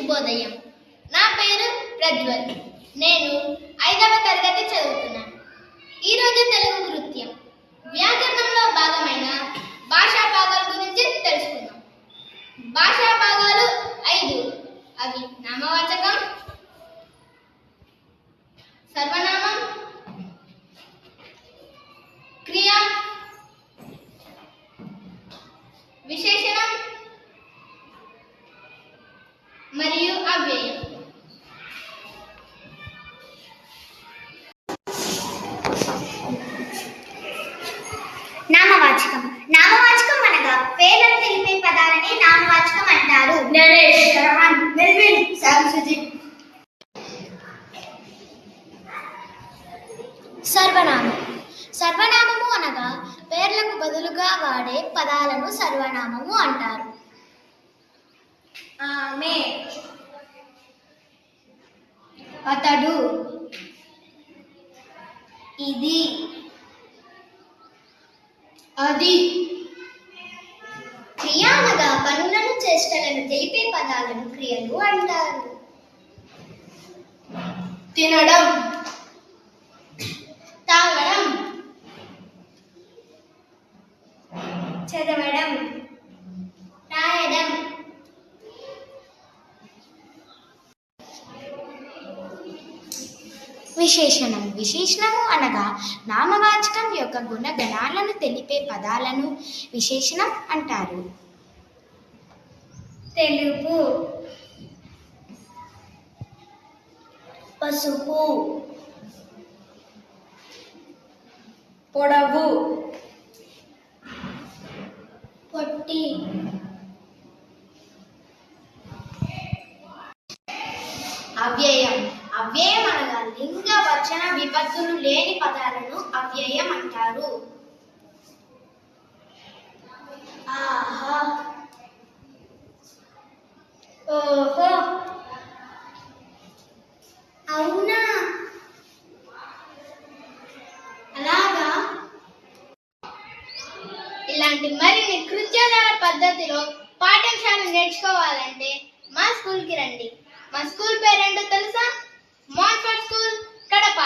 శుభోదయం. నా పేరు ప్రజ్వల్. నేను 5వ తరగతి చదువుతున్నాను. ఈరోజు తెలుగు నృత్యం వ్యాకరణంలో భాగమైన భాషా భాగాల గురించి తెలుసుకుందాం. భాషా భాగాలు 5. అవి నామవాచకం, సర్వనామం, క్రియ, విశేషణం మరియు అవ్యయం. నామవాచకం. నామవాచకం అనగా పేర్లను తెలిపే పదాలని నామవాచకం అంటారు. నరేష్, రహన్, మెల్విన్, శాంసుజిత్. సర్వనామం. సర్వనామము అనగా పేర్లకు బదులుగా వాడే పదాలను సర్వనామము అంటారు. ఆమె, అతడు, ఇది, అది. క్రియ అనగా పనులను చేష్టలను తెలిపే పదాలను క్రియలు అంటారు. తినడం, తాగడం, చదవడం, రాయడం. విశేషణం. విశేషణము అనగా నామవాచకం యొక్క గుణగణాలను తెలిపే పదాలను విశేషణం అంటారు. తెలుపు, పసుపు, పొడవు, పొట్టి, అవ్యయం. అవ్యయం అనగా లింగ వచన విభక్తులు లేని పదాలను అవ్యయం అంటారు. ఆహా, ఓహో, అవునా, అలాగా. ఇలాంటి మరిన్ని కృత్యాల పద్ధతిలో పాఠ్యాంశాలు నేర్చుకోవాలంటే మా స్కూల్కి రండి. మా స్కూల్ పేరేంటో తెలుసా? మాన్ఫర్డ్ స్కూల్, కడప.